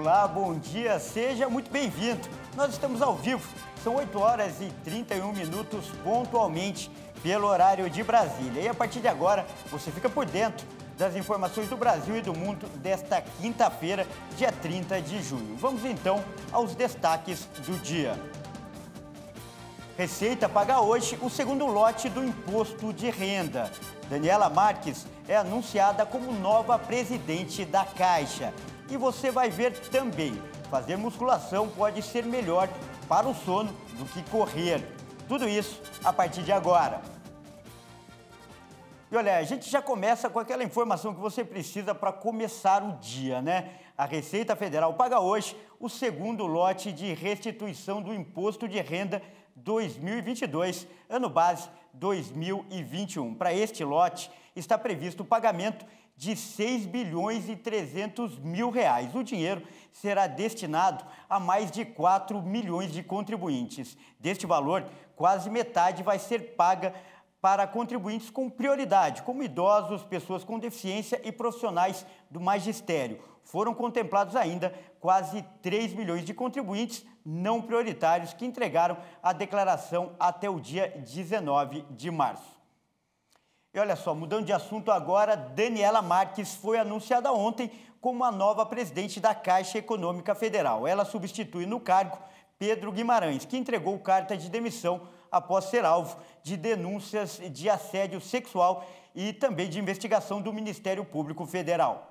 Olá, bom dia, seja muito bem-vindo. Nós estamos ao vivo, são 8 horas e 31 minutos pontualmente pelo horário de Brasília. E a partir de agora, você fica por dentro das informações do Brasil e do mundo desta quinta-feira, dia 30 de junho. Vamos então aos destaques do dia. Receita paga hoje o segundo lote do imposto de renda. Daniela Marques é anunciada como nova presidente da Caixa. E você vai ver também, fazer musculação pode ser melhor para o sono do que correr. Tudo isso a partir de agora. E olha, a gente já começa com aquela informação que você precisa para começar o dia, né? A Receita Federal paga hoje o segundo lote de restituição do Imposto de Renda 2022, ano base 2021. Para este lote, está previsto o pagamento de 6 bilhões e 300 mil reais. O dinheiro será destinado a mais de 4 milhões de contribuintes. Deste valor, quase metade vai ser paga para contribuintes com prioridade, como idosos, pessoas com deficiência e profissionais do magistério. Foram contemplados ainda quase 3 milhões de contribuintes não prioritários que entregaram a declaração até o dia 19 de março. E olha só, mudando de assunto agora, Daniela Marques foi anunciada ontem como a nova presidente da Caixa Econômica Federal. Ela substitui no cargo Pedro Guimarães, que entregou carta de demissão após ser alvo de denúncias de assédio sexual e também de investigação do Ministério Público Federal.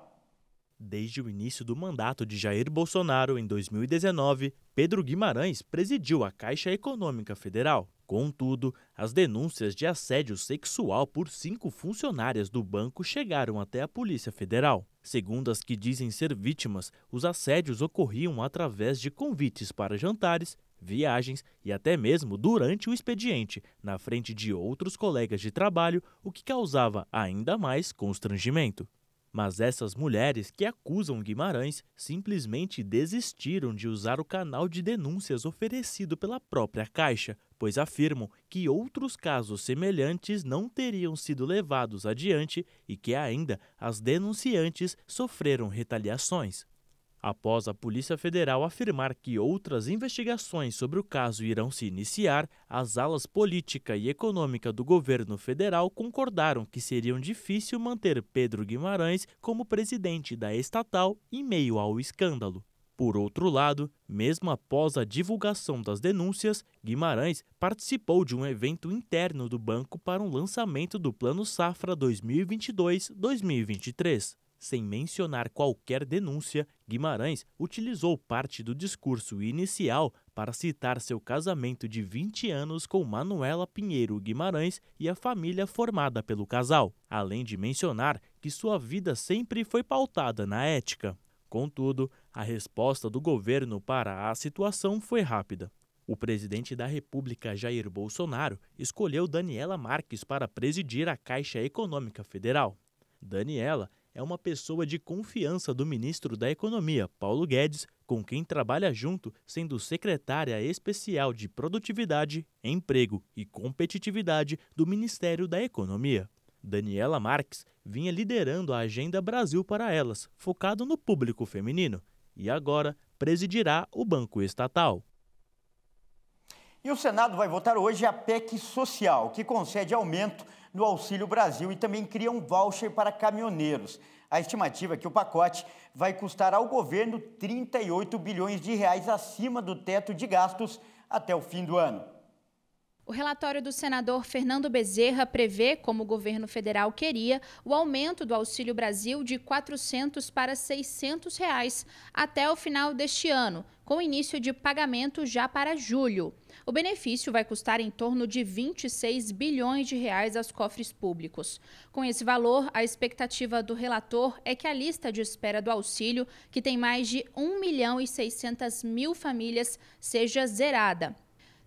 Desde o início do mandato de Jair Bolsonaro, em 2019, Pedro Guimarães presidiu a Caixa Econômica Federal. Contudo, as denúncias de assédio sexual por 5 funcionárias do banco chegaram até a Polícia Federal. Segundo as que dizem ser vítimas, os assédios ocorriam através de convites para jantares, viagens e até mesmo durante o expediente, na frente de outros colegas de trabalho, o que causava ainda mais constrangimento. Mas essas mulheres que acusam Guimarães simplesmente desistiram de usar o canal de denúncias oferecido pela própria Caixa, pois afirmam que outros casos semelhantes não teriam sido levados adiante e que ainda as denunciantes sofreram retaliações. Após a Polícia Federal afirmar que outras investigações sobre o caso irão se iniciar, as alas política e econômica do governo federal concordaram que seria difícil manter Pedro Guimarães como presidente da estatal em meio ao escândalo. Por outro lado, mesmo após a divulgação das denúncias, Guimarães participou de um evento interno do banco para um lançamento do Plano Safra 2022-2023. Sem mencionar qualquer denúncia, Guimarães utilizou parte do discurso inicial para citar seu casamento de 20 anos com Manuela Pinheiro Guimarães e a família formada pelo casal, além de mencionar que sua vida sempre foi pautada na ética. Contudo, a resposta do governo para a situação foi rápida. O presidente da República, Jair Bolsonaro, escolheu Daniela Marques para presidir a Caixa Econômica Federal. Daniela é uma pessoa de confiança do ministro da Economia, Paulo Guedes, com quem trabalha junto, sendo secretária especial de Produtividade, Emprego e Competitividade do Ministério da Economia. Daniela Marques vinha liderando a Agenda Brasil para Elas, focado no público feminino, e agora presidirá o Banco Estatal. E o Senado vai votar hoje a PEC social, que concede aumento no Auxílio Brasil e também cria um voucher para caminhoneiros. A estimativa é que o pacote vai custar ao governo 38 bilhões de reais acima do teto de gastos até o fim do ano. O relatório do senador Fernando Bezerra prevê, como o governo federal queria, o aumento do Auxílio Brasil de R$ 400 para R$ 600 reais até o final deste ano, com início de pagamento já para julho. O benefício vai custar em torno de 26 bilhões de reais aos cofres públicos. Com esse valor, a expectativa do relator é que a lista de espera do auxílio, que tem mais de 1.600.000 famílias, seja zerada.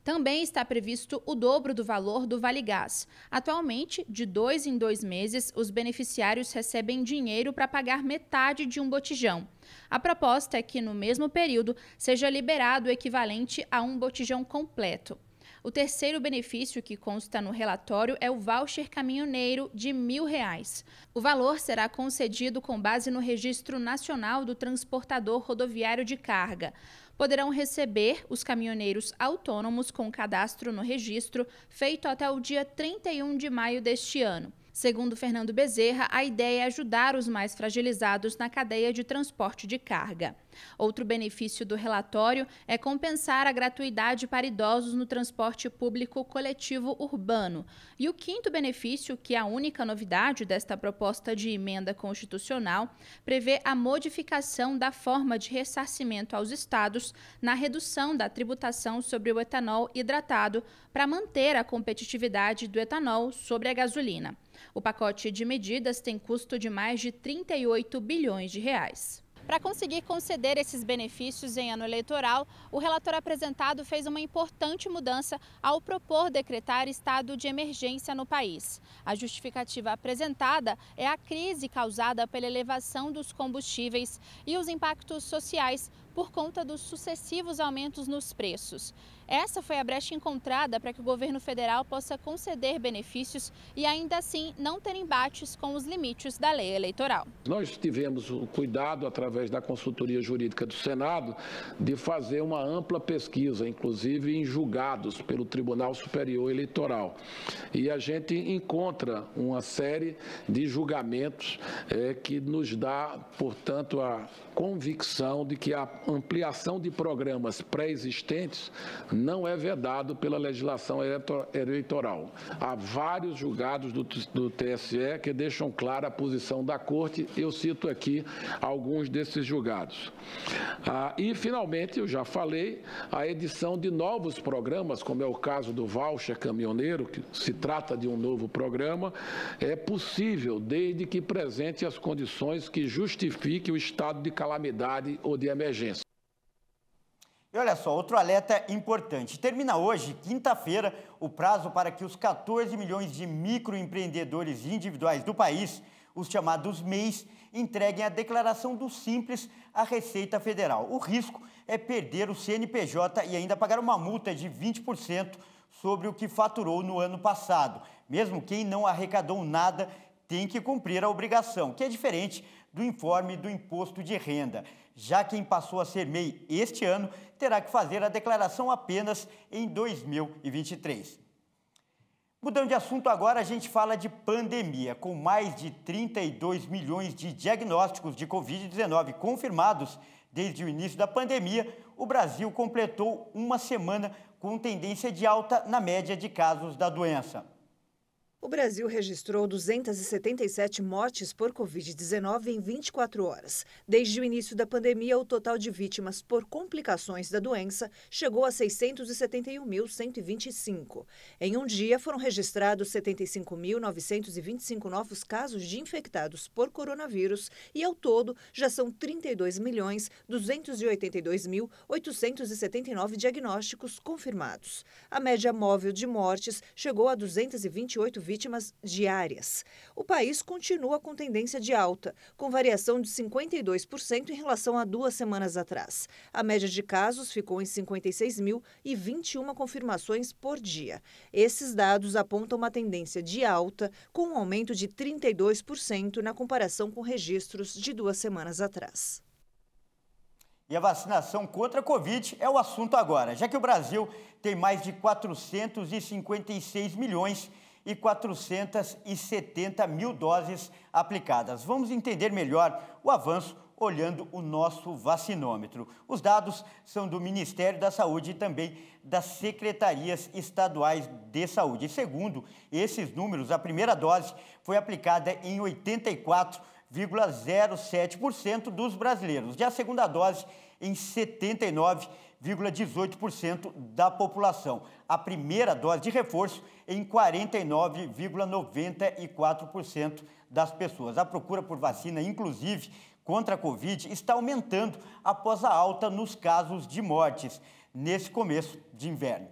Também está previsto o dobro do valor do Vale Gás. Atualmente, de 2 em 2 meses, os beneficiários recebem dinheiro para pagar metade de um botijão. A proposta é que, no mesmo período, seja liberado o equivalente a um botijão completo. O terceiro benefício que consta no relatório é o voucher caminhoneiro de R$ 1.000. O valor será concedido com base no Registro Nacional do Transportador Rodoviário de Carga. Poderão receber os caminhoneiros autônomos com cadastro no registro feito até o dia 31 de maio deste ano. Segundo Fernando Bezerra, a ideia é ajudar os mais fragilizados na cadeia de transporte de carga. Outro benefício do relatório é compensar a gratuidade para idosos no transporte público coletivo urbano. E o quinto benefício, que é a única novidade desta proposta de emenda constitucional, prevê a modificação da forma de ressarcimento aos estados na redução da tributação sobre o etanol hidratado para manter a competitividade do etanol sobre a gasolina. O pacote de medidas tem custo de mais de 38 bilhões de reais. Para conseguir conceder esses benefícios em ano eleitoral, o relator apresentado fez uma importante mudança ao propor decretar estado de emergência no país. A justificativa apresentada é a crise causada pela elevação dos combustíveis e os impactos sociais por conta dos sucessivos aumentos nos preços. Essa foi a brecha encontrada para que o governo federal possa conceder benefícios e ainda assim não ter embates com os limites da lei eleitoral. Nós tivemos o cuidado, através da consultoria jurídica do Senado, de fazer uma ampla pesquisa, inclusive em julgados pelo Tribunal Superior Eleitoral. E a gente encontra uma série de julgamentos que nos dá, portanto, a convicção de que a ampliação de programas pré-existentes não é vedado pela legislação eleitoral. Há vários julgados do TSE que deixam clara a posição da Corte. Eu cito aqui alguns desses julgados. E, finalmente, eu já falei, a edição de novos programas, como é o caso do voucher caminhoneiro, que se trata de um novo programa, é possível desde que presente as condições que justifiquem o estado de calamidade ou de emergência. E olha só, outro alerta importante. Termina hoje, quinta-feira, o prazo para que os 14 milhões de microempreendedores individuais do país, os chamados MEIs, entreguem a declaração do Simples à Receita Federal. O risco é perder o CNPJ e ainda pagar uma multa de 20% sobre o que faturou no ano passado. Mesmo quem não arrecadou nada tem que cumprir a obrigação, que é diferente do informe do imposto de renda. Já quem passou a ser MEI este ano terá que fazer a declaração apenas em 2023. Mudando de assunto agora, a gente fala de pandemia. Com mais de 32 milhões de diagnósticos de Covid-19 confirmados desde o início da pandemia, o Brasil completou uma semana com tendência de alta na média de casos da doença. O Brasil registrou 277 mortes por Covid-19 em 24 horas. Desde o início da pandemia, o total de vítimas por complicações da doença chegou a 671.125. Em um dia, foram registrados 75.925 novos casos de infectados por coronavírus e, ao todo, já são 32.282.879 diagnósticos confirmados. A média móvel de mortes chegou a 228 vítimas diárias. O país continua com tendência de alta, com variação de 52% em relação a 2 semanas atrás. A média de casos ficou em 56.021 confirmações por dia. Esses dados apontam uma tendência de alta, com um aumento de 32% na comparação com registros de 2 semanas atrás. E a vacinação contra a Covid é o assunto agora, já que o Brasil tem mais de 456 milhões e 470 mil doses aplicadas. Vamos entender melhor o avanço olhando o nosso vacinômetro. Os dados são do Ministério da Saúde e também das secretarias estaduais de saúde. Segundo esses números, a primeira dose foi aplicada em 84,07% dos brasileiros. Já a segunda dose em 79,18% da população. A primeira dose de reforço em 49,94% das pessoas. A procura por vacina, inclusive contra a Covid, está aumentando após a alta nos casos de mortes nesse começo de inverno.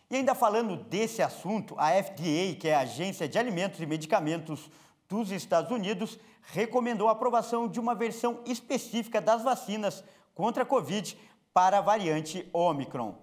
E ainda falando desse assunto, a FDA, que é a Agência de Alimentos e Medicamentos dos Estados Unidos, recomendou a aprovação de uma versão específica das vacinas contra a Covid para a variante Ômicron.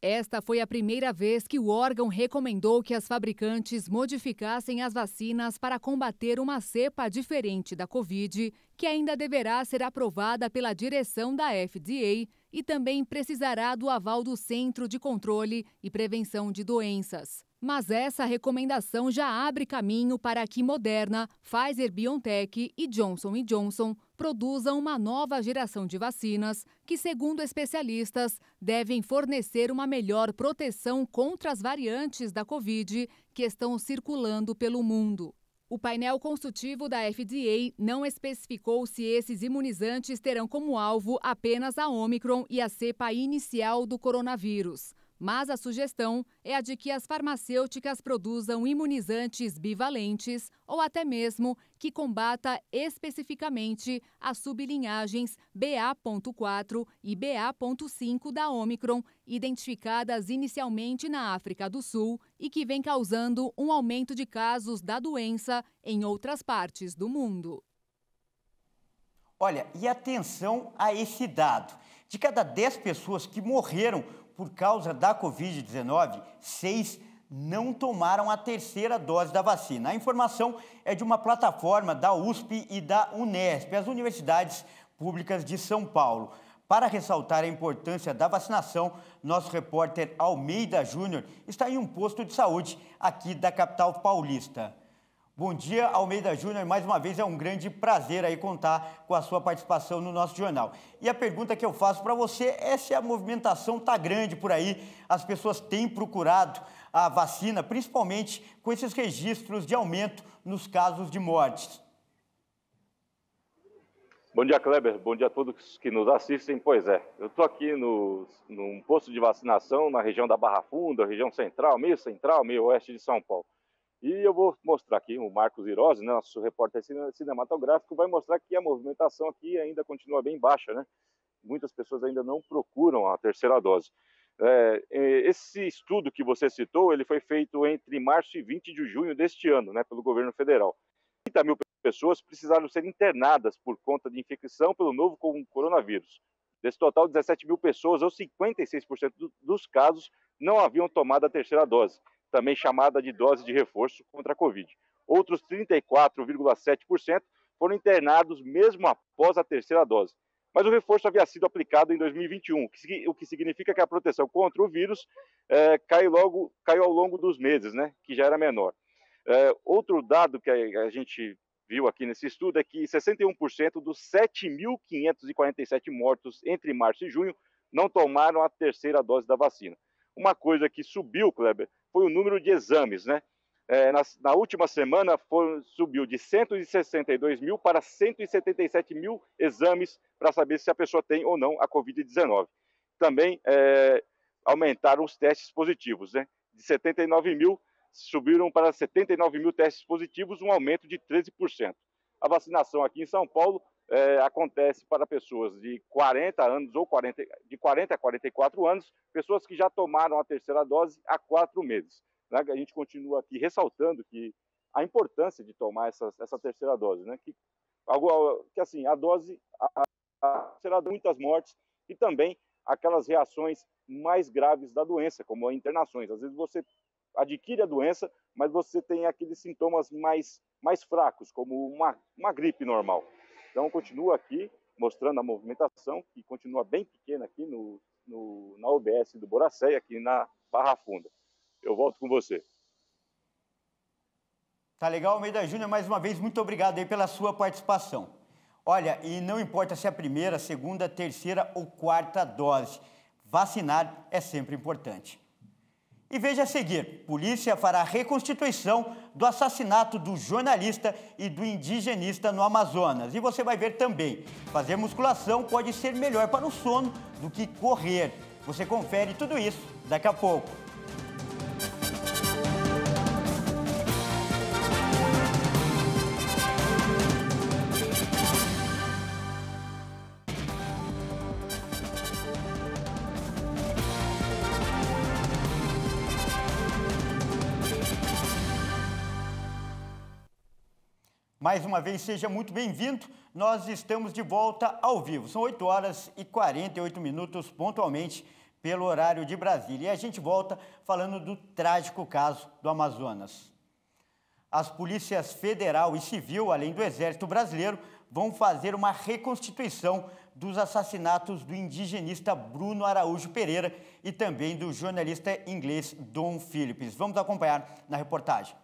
Esta foi a primeira vez que o órgão recomendou que as fabricantes modificassem as vacinas para combater uma cepa diferente da Covid, que ainda deverá ser aprovada pela direção da FDA e também precisará do aval do Centro de Controle e Prevenção de Doenças. Mas essa recomendação já abre caminho para que Moderna, Pfizer-BioNTech e Johnson & Johnson produzam uma nova geração de vacinas que, segundo especialistas, devem fornecer uma melhor proteção contra as variantes da Covid que estão circulando pelo mundo. O painel consultivo da FDA não especificou se esses imunizantes terão como alvo apenas a Ômicron e a cepa inicial do coronavírus. Mas a sugestão é a de que as farmacêuticas produzam imunizantes bivalentes ou até mesmo que combata especificamente as sublinhagens BA.4 e BA.5 da Ômicron, identificadas inicialmente na África do Sul e que vem causando um aumento de casos da doença em outras partes do mundo. Olha, e atenção a esse dado. De cada 10 pessoas que morreram por causa da Covid-19, 6 não tomaram a terceira dose da vacina. A informação é de uma plataforma da USP e da Unesp, as universidades públicas de São Paulo. Para ressaltar a importância da vacinação, nosso repórter Almeida Júnior está em um posto de saúde aqui da capital paulista. Bom dia, Almeida Júnior. Mais uma vez é um grande prazer aí contar com a sua participação no nosso jornal. E a pergunta que eu faço para você é se a movimentação está grande por aí, as pessoas têm procurado a vacina, principalmente com esses registros de aumento nos casos de mortes. Bom dia, Kleber. Bom dia a todos que nos assistem. Pois é, eu estou aqui num posto de vacinação na região da Barra Funda, região central, meio oeste de São Paulo. E eu vou mostrar aqui, o Marcos Irose, né, nosso repórter cinematográfico, vai mostrar que a movimentação aqui ainda continua bem baixa, né? Muitas pessoas ainda não procuram a terceira dose. Esse estudo que você citou, ele foi feito entre março e 20 de junho deste ano, né, pelo governo federal. 30 mil pessoas precisaram ser internadas por conta de infecção pelo novo coronavírus. Desse total, 17 mil pessoas, ou 56% dos casos, não haviam tomado a terceira dose, também chamada de dose de reforço contra a Covid. Outros 34,7% foram internados mesmo após a terceira dose. Mas o reforço havia sido aplicado em 2021, o que significa que a proteção contra o vírus caiu ao longo dos meses, né, que já era menor. Outro dado que a gente viu aqui nesse estudo é que 61% dos 7.547 mortos entre março e junho não tomaram a terceira dose da vacina. Uma coisa que subiu, Kleber, foi o número de exames, né? Na última semana subiu de 162 mil para 177 mil exames para saber se a pessoa tem ou não a Covid-19. Também aumentaram os testes positivos, né? De 79 mil subiram para 79 mil testes positivos, um aumento de 13%. A vacinação aqui em São Paulo acontece para pessoas de 40 anos ou de 40 a 44 anos, pessoas que já tomaram a terceira dose há 4 meses. Né? A gente continua aqui ressaltando que a importância de tomar essa terceira dose, né? Que assim, a dose será de muitas mortes e também aquelas reações mais graves da doença, como internações. Às vezes você adquire a doença, mas você tem aqueles sintomas mais fracos, como uma gripe normal. Então, continua aqui mostrando a movimentação, que continua bem pequena aqui na UBS do Boracéia, aqui na Barra Funda. Eu volto com você. Tá legal, Almeida Júnior, mais uma vez, muito obrigado aí pela sua participação. Olha, e não importa se é a primeira, segunda, terceira ou quarta dose, vacinar é sempre importante. E veja a seguir, polícia fará reconstituição do assassinato do jornalista e do indigenista no Amazonas. E você vai ver também, fazer musculação pode ser melhor para o sono do que correr. Você confere tudo isso daqui a pouco. Mais uma vez, seja muito bem-vindo. Nós estamos de volta ao vivo. São 8 horas e 48 minutos pontualmente pelo horário de Brasília. E a gente volta falando do trágico caso do Amazonas. As polícias federal e civil, além do Exército Brasileiro, vão fazer uma reconstituição dos assassinatos do indigenista Bruno Araújo Pereira e também do jornalista inglês Dom Phillips. Vamos acompanhar na reportagem.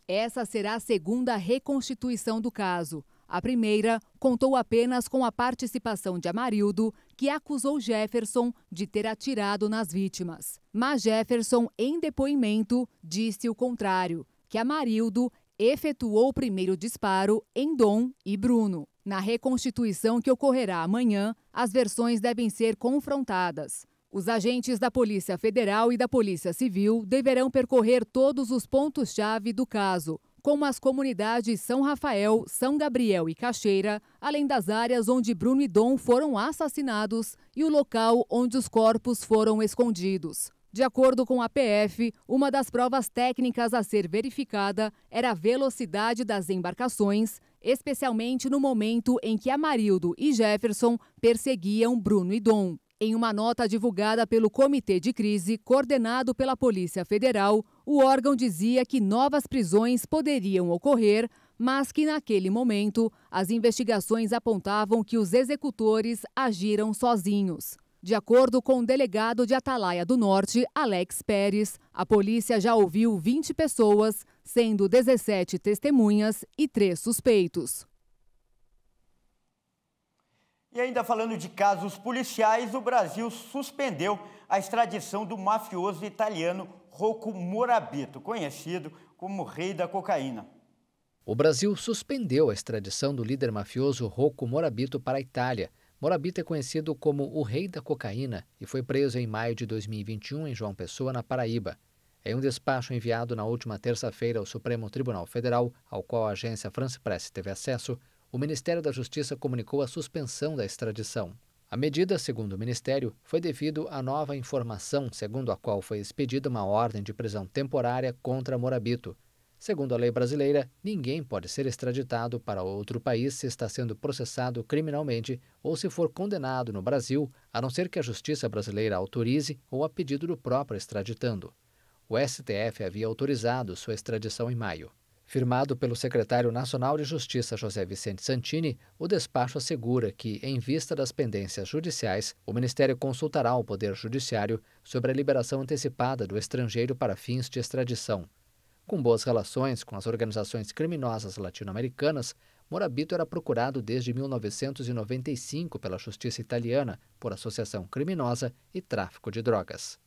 Essa será a segunda reconstituição do caso. A primeira contou apenas com a participação de Amarildo, que acusou Jefferson de ter atirado nas vítimas. Mas Jefferson, em depoimento, disse o contrário, que Amarildo efetuou o primeiro disparo em Dom e Bruno. Na reconstituição que ocorrerá amanhã, as versões devem ser confrontadas. Os agentes da Polícia Federal e da Polícia Civil deverão percorrer todos os pontos-chave do caso, como as comunidades São Rafael, São Gabriel e Cachoeira, além das áreas onde Bruno e Dom foram assassinados e o local onde os corpos foram escondidos. De acordo com a PF, uma das provas técnicas a ser verificada era a velocidade das embarcações, especialmente no momento em que Amarildo e Jefferson perseguiam Bruno e Dom. Em uma nota divulgada pelo Comitê de Crise, coordenado pela Polícia Federal, o órgão dizia que novas prisões poderiam ocorrer, mas que naquele momento as investigações apontavam que os executores agiram sozinhos. De acordo com o delegado de Atalaia do Norte, Alex Pérez, a polícia já ouviu 20 pessoas, sendo 17 testemunhas e 3 suspeitos. E ainda falando de casos policiais, o Brasil suspendeu a extradição do mafioso italiano Rocco Morabito, conhecido como Rei da Cocaína. O Brasil suspendeu a extradição do líder mafioso Rocco Morabito para a Itália. Morabito é conhecido como o Rei da Cocaína e foi preso em maio de 2021 em João Pessoa, na Paraíba. Em um despacho enviado na última terça-feira ao Supremo Tribunal Federal, ao qual a agência France Press teve acesso, o Ministério da Justiça comunicou a suspensão da extradição. A medida, segundo o Ministério, foi devido à nova informação segundo a qual foi expedida uma ordem de prisão temporária contra Morabito. Segundo a lei brasileira, ninguém pode ser extraditado para outro país se está sendo processado criminalmente ou se for condenado no Brasil, a não ser que a Justiça brasileira autorize ou a pedido do próprio extraditando. O STF havia autorizado sua extradição em maio. Firmado pelo secretário nacional de Justiça José Vicente Santini, o despacho assegura que, em vista das pendências judiciais, o Ministério consultará o Poder Judiciário sobre a liberação antecipada do estrangeiro para fins de extradição. Com boas relações com as organizações criminosas latino-americanas, Morabito era procurado desde 1995 pela justiça italiana por associação criminosa e tráfico de drogas.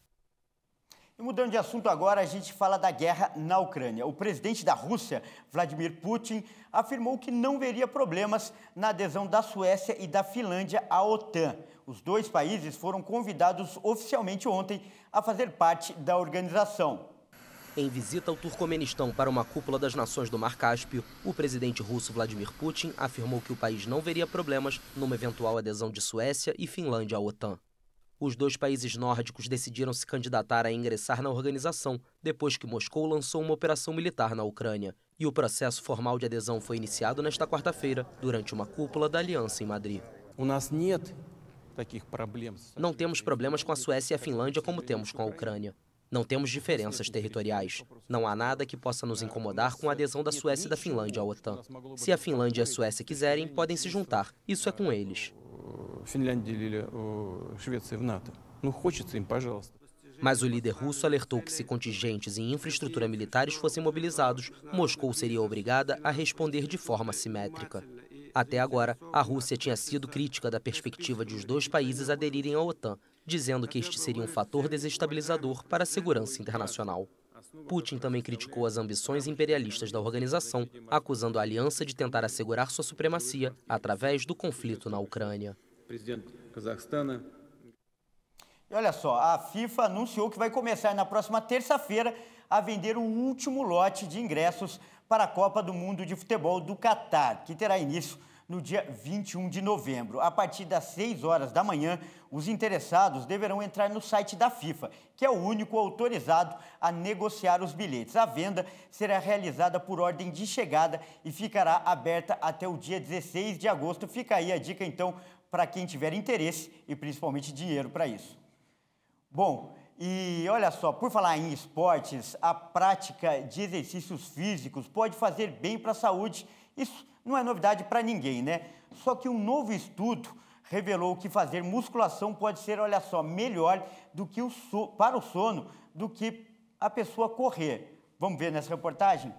E mudando de assunto agora, a gente fala da guerra na Ucrânia. O presidente da Rússia, Vladimir Putin, afirmou que não veria problemas na adesão da Suécia e da Finlândia à OTAN. Os dois países foram convidados oficialmente ontem a fazer parte da organização. Em visita ao Turcomenistão para uma cúpula das nações do Mar Cáspio, o presidente russo Vladimir Putin afirmou que o país não veria problemas numa eventual adesão de Suécia e Finlândia à OTAN. Os dois países nórdicos decidiram se candidatar a ingressar na organização depois que Moscou lançou uma operação militar na Ucrânia. E o processo formal de adesão foi iniciado nesta quarta-feira, durante uma cúpula da aliança em Madrid. Não temos problemas com a Suécia e a Finlândia como temos com a Ucrânia. Não temos diferenças territoriais. Não há nada que possa nos incomodar com a adesão da Suécia e da Finlândia à OTAN. Se a Finlândia e a Suécia quiserem, podem se juntar. Isso é com eles. Mas o líder russo alertou que se contingentes e infraestrutura militares fossem mobilizados, Moscou seria obrigada a responder de forma simétrica. Até agora, a Rússia tinha sido crítica da perspectiva de os dois países aderirem à OTAN, dizendo que este seria um fator desestabilizador para a segurança internacional. Putin também criticou as ambições imperialistas da organização, acusando a aliança de tentar assegurar sua supremacia através do conflito na Ucrânia. E olha só, a FIFA anunciou que vai começar na próxima terça-feira a vender o último lote de ingressos para a Copa do Mundo de Futebol do Catar, que terá início no dia 21 de novembro. A partir das 6 horas da manhã, os interessados deverão entrar no site da FIFA, que é o único autorizado a negociar os bilhetes. A venda será realizada por ordem de chegada e ficará aberta até o dia 16 de agosto. Fica aí a dica, então, para quem tiver interesse e principalmente dinheiro para isso. Bom, e olha só, por falar em esportes, a prática de exercícios físicos pode fazer bem para a saúde. Isso não é novidade para ninguém, né? Só que um novo estudo revelou que fazer musculação pode ser, olha só, melhor do que para o sono do que a pessoa correr. Vamos ver nessa reportagem?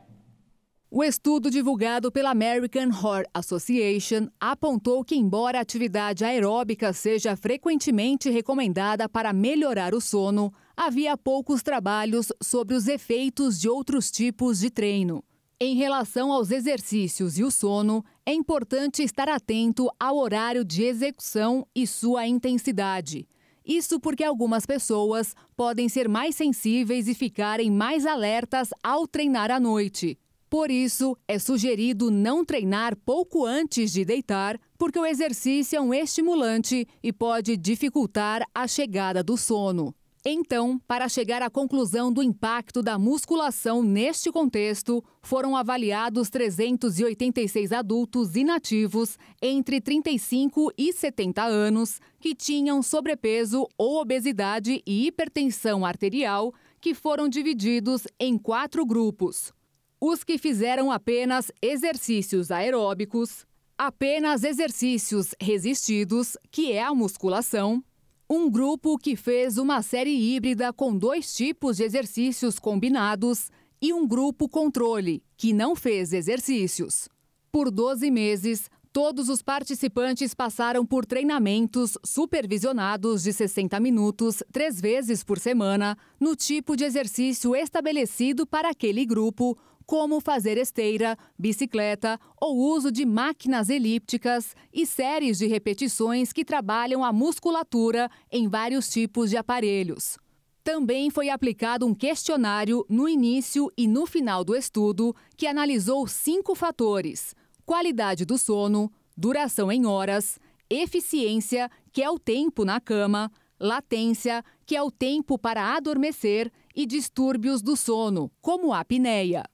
O estudo divulgado pela American Heart Association apontou que, embora a atividade aeróbica seja frequentemente recomendada para melhorar o sono, havia poucos trabalhos sobre os efeitos de outros tipos de treino. Em relação aos exercícios e o sono, é importante estar atento ao horário de execução e sua intensidade. Isso porque algumas pessoas podem ser mais sensíveis e ficarem mais alertas ao treinar à noite. Por isso, é sugerido não treinar pouco antes de deitar, porque o exercício é um estimulante e pode dificultar a chegada do sono. Então, para chegar à conclusão do impacto da musculação neste contexto, foram avaliados 386 adultos inativos entre 35 e 70 anos que tinham sobrepeso ou obesidade e hipertensão arterial, que foram divididos em 4 grupos. Os que fizeram apenas exercícios aeróbicos, apenas exercícios resistidos, que é a musculação, um grupo que fez uma série híbrida com 2 tipos de exercícios combinados e um grupo controle, que não fez exercícios. Por 12 meses, todos os participantes passaram por treinamentos supervisionados de 60 minutos, 3 vezes por semana, no tipo de exercício estabelecido para aquele grupo, como fazer esteira, bicicleta ou uso de máquinas elípticas e séries de repetições que trabalham a musculatura em vários tipos de aparelhos. Também foi aplicado um questionário no início e no final do estudo que analisou 5 fatores: qualidade do sono, duração em horas, eficiência, que é o tempo na cama, latência, que é o tempo para adormecer, e distúrbios do sono, como a apneia.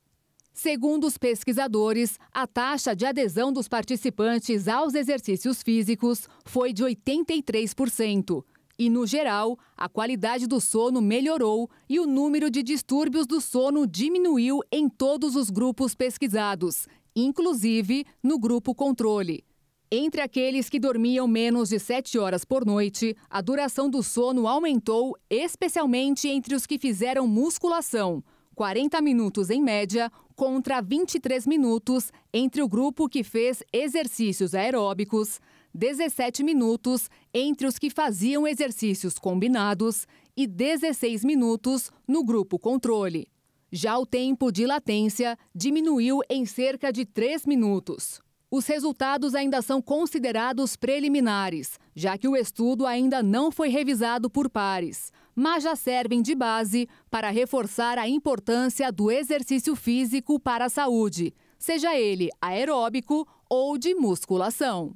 Segundo os pesquisadores, a taxa de adesão dos participantes aos exercícios físicos foi de 83%. E, no geral, a qualidade do sono melhorou e o número de distúrbios do sono diminuiu em todos os grupos pesquisados, inclusive no grupo controle. Entre aqueles que dormiam menos de 7 horas por noite, a duração do sono aumentou, especialmente entre os que fizeram musculação, 40 minutos em média, contra 23 minutos entre o grupo que fez exercícios aeróbicos, 17 minutos entre os que faziam exercícios combinados e 16 minutos no grupo controle. Já o tempo de latência diminuiu em cerca de 3 minutos. Os resultados ainda são considerados preliminares, já que o estudo ainda não foi revisado por pares, mas já servem de base para reforçar a importância do exercício físico para a saúde, seja ele aeróbico ou de musculação.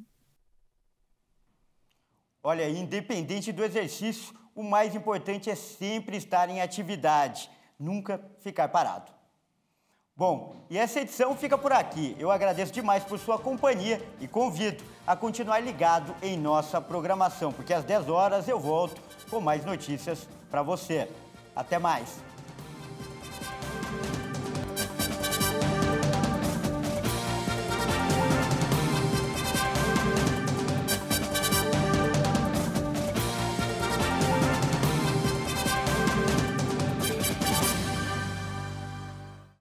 Olha, independente do exercício, o mais importante é sempre estar em atividade, nunca ficar parado. Bom, e essa edição fica por aqui. Eu agradeço demais por sua companhia e convido a continuar ligado em nossa programação, porque às 10 horas eu volto com mais notícias para você. Até mais!